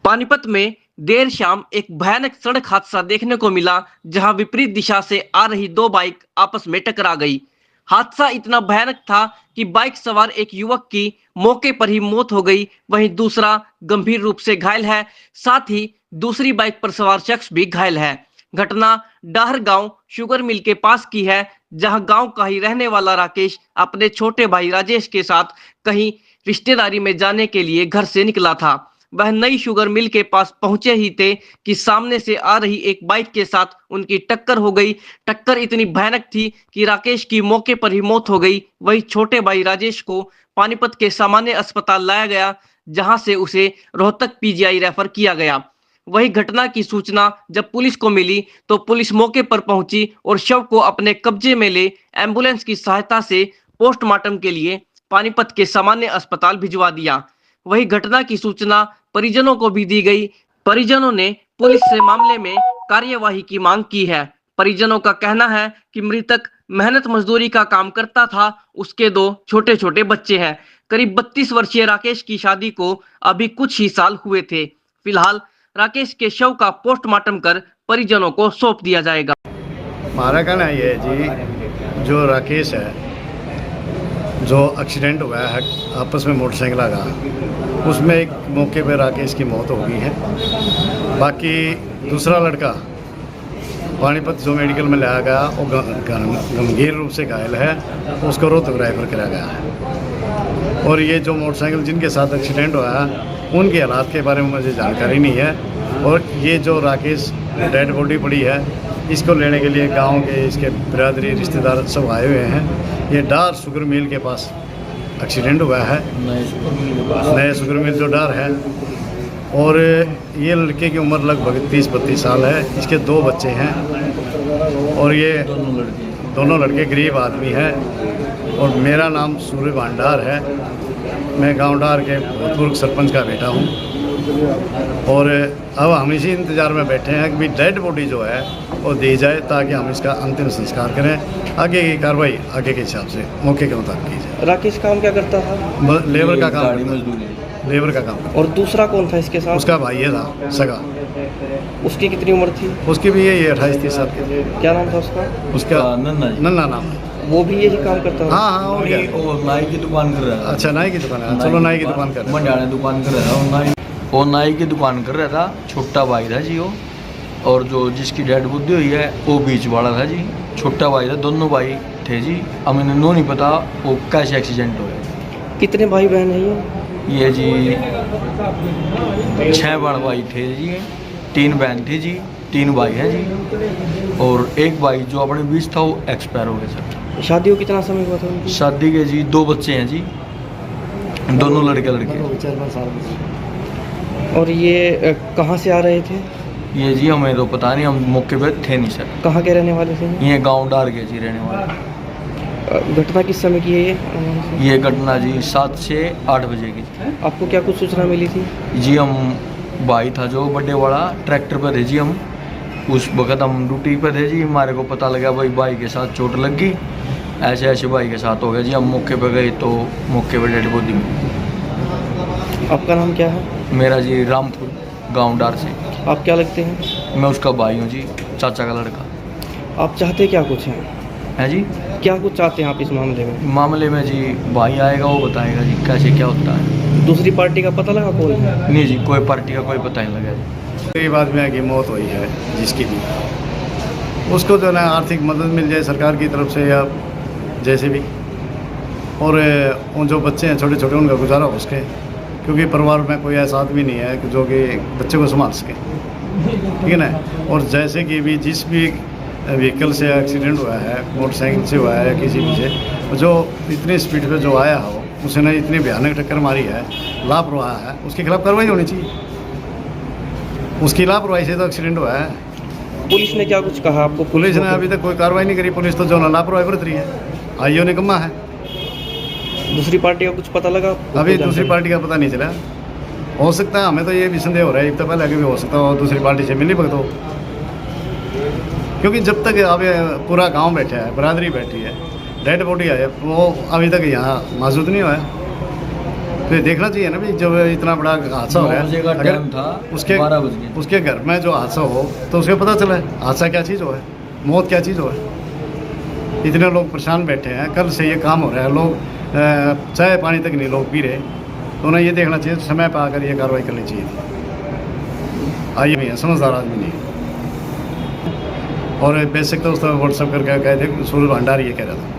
पानीपत में देर शाम एक भयानक सड़क हादसा देखने को मिला, जहां विपरीत दिशा से आ रही दो बाइक आपस में टकरा गई। हादसा इतना भयानक था कि बाइक सवार एक युवक की मौके पर ही मौत हो गई, वहीं दूसरा गंभीर रूप से घायल है। साथ ही दूसरी बाइक पर सवार शख्स भी घायल है। घटना डाहर गांव शुगर मिल के पास की है, जहां गांव का ही रहने वाला राकेश अपने छोटे भाई राजेश के साथ कहीं रिश्तेदारी में जाने के लिए घर से निकला था। वह नई शुगर मिल के पास पहुंचे ही थे कि सामने से आ रही एक बाइक के साथ उनकी टक्कर हो गई। टक्कर इतनी भयानक थी कि राकेश की मौके पर ही मौत हो गई। वही छोटे भाई राजेश को पानीपत के सामान्य अस्पताल लाया गया, जहां से उसे रोहतक पीजीआई रेफर किया गया। वही घटना की सूचना जब पुलिस को मिली तो पुलिस मौके पर पहुंची और शव को अपने कब्जे में ले एम्बुलेंस की सहायता से पोस्टमार्टम के लिए पानीपत के सामान्य अस्पताल भिजवा दिया। वही घटना की सूचना परिजनों को भी दी गई। परिजनों ने पुलिस से मामले में कार्यवाही की मांग की है। परिजनों का कहना है कि मृतक मेहनत मजदूरी का काम करता था। उसके दो छोटे छोटे बच्चे हैं। करीब 32 वर्षीय राकेश की शादी को अभी कुछ ही साल हुए थे। फिलहाल राकेश के शव का पोस्टमार्टम कर परिजनों को सौंप दिया जाएगा। हमारा कहना ये है जी, जो राकेश है, जो एक्सीडेंट हुआ है आपस में मोटरसाइकिल का, उसमें एक मौके पर राकेश की मौत हो गई है। बाकी दूसरा लड़का पानीपत जो मेडिकल में लाया गया वो गंभीर रूप से घायल है, उसको रोहतक रेफर कराया गया है। और ये जो मोटरसाइकिल जिनके साथ एक्सीडेंट हुआ है उनके हालात के बारे में मुझे जानकारी नहीं है। और ये जो राकेश डेड बॉडी पड़ी है, इसको लेने के लिए गांव के इसके बिरादरी रिश्तेदार सब आए हुए हैं। ये डार शुगर मिल के पास एक्सीडेंट हुआ है, नए शुगर मिल जो डार है। और ये लड़के की उम्र लगभग 30-32 साल है। इसके दो बच्चे हैं और ये दोनों लड़के गरीब आदमी हैं। और मेरा नाम सूर्य भंडार है। मैं गांव डार के भूतपूर्व सरपंच का बेटा हूं। और अब हम इसी इंतज़ार में बैठे हैं कि डेड बॉडी जो है वो दी जाए, ताकि हम इसका अंतिम संस्कार करें। आगे की कार्रवाई आगे के हिसाब से मौके के मुताबिक की जाए। राकेश काम क्या करता था? लेबर का काम, लेबर का काम। और दूसरा कौन था इसके साथ? उसका भाई था सगा। उसकी कितनी उम्र थी? उसकी भी यही 28-30 साल की। क्या नाम था उसका? उसका नन्ना नाम है। वो भी यही काम करता था? हाँ, और क्या? वो नाई की दुकान कर रहा था। अच्छा, नाई की दुकान है। चलो, नाई की दुकान कर रहा है। दुकान कर रहा था वो नाई की दुकान कर रहा था। छोटा भाई था जी वो, और जो जिसकी डेड बुद्धि हुई है वो बीच वाला था जी। छोटा भाई था, दोनों भाई थे जी। अब मैंने नहीं पता वो कैसे एक्सीडेंट हुआ। कितने भाई बहन है ये जी? 6 बड़ भाई थे जी, 3 बहन थी जी, 3 भाई हैं जी। और एक भाई जो अपने बीच था वो एक्सपायर हो गया सर। शादी को कितना समय हुआ था उनकी? शादी के जी 2 बच्चे हैं जी, दोनों लड़के। 4-5 साल। और ये कहाँ से आ रहे थे? ये जी हमें तो पता नहीं, हम मौके पे थे नहीं सर। कहाँ के रहने वाले थे? ये गांव डार के जी रहने वाले। घटना किस समय की है ये घटना जी 7 से 8 बजे की। आपको क्या कुछ सूचना मिली थी? जी हम भाई था जो बड़े वाला ट्रैक्टर पर थे जी। हम उस वक्त हम ड्यूटी पर थे जी। हमारे को पता लगा भाई के साथ चोट लग गई, ऐसे ऐसे भाई के साथ हो गया जी। हम मौके पर गए तो मौके पर डेड बॉडी मिली। आपका नाम क्या है? मेरा जी रामपुर, गांव डार से। आप क्या लगते हैं? मैं उसका भाई हूँ जी, चाचा का लड़का। आप चाहते क्या कुछ हैं? है जी? क्या कुछ चाहते हैं आप इस मामले में? जी भाई आएगा वो बताएगा जी कैसे क्या होता है। दूसरी पार्टी का पता लगा कोई? नहीं जी, कोई पार्टी का कोई पता नहीं लगा जी। गरीब आदमी की मौत हुई है जिसकी भी, उसको जो है ना आर्थिक मदद मिल जाए सरकार की तरफ से या जैसे भी। और उन जो बच्चे हैं छोटे छोटे, उनका गुजारा हो सके, क्योंकि परिवार में कोई ऐसा आदमी नहीं है कि जो कि बच्चे को संभाल सके, ठीक है ना। और जैसे कि भी जिस भी व्हीकल से एक्सीडेंट हुआ है, मोटरसाइकिल से हुआ है या किसी भी से, जो इतनी स्पीड पे जो आया हो, उसने इतनी भयानक टक्कर मारी है, लापरवाह है, उसके खिलाफ कार्रवाई होनी चाहिए। उसकी लापरवाही से तो एक्सीडेंट हुआ है। पुलिस ने क्या कुछ कहा आपको? पुलिस ने अभी तक कोई कार्रवाई नहीं करी। पुलिस तो जो लापरवाही बरत रही है, आईओ ने कमा है। दूसरी पार्टी का कुछ पता लगा? अभी दूसरी पार्टी का पता नहीं चला। हो सकता है, हमें तो ये भी संदेह हो रहा है, एक तो पहले आगे भी हो सकता है दूसरी पार्टी से मिली भगत हो। क्योंकि जब तक अभी पूरा गांव बैठा है, बरादरी बैठी है, डेड बॉडी है, वो अभी तक यहाँ मौजूद नहीं हुआ है। तो ये देखना चाहिए ना भी जब इतना बड़ा हादसा हो 9 रहा बजे है, का अगर टाइम था, उसके 12 बज गए। उसके घर में जो हादसा हो तो उसे पता चला है हादसा क्या चीज़ हो है, मौत क्या चीज़ हो है। इतने लोग परेशान बैठे हैं, कल से ये काम हो रहा है, लोग चाय पानी तक नहीं लोग पी रहे, तो उन्हें ये देखना चाहिए समय पर आकर ये कार्रवाई करनी चाहिए थी। आइए भी है, समझदार आदमी नहीं है। और बेसिक तो उस व्हाट्सअप करके कह थे सूरज भंडारी ये कह रहा था।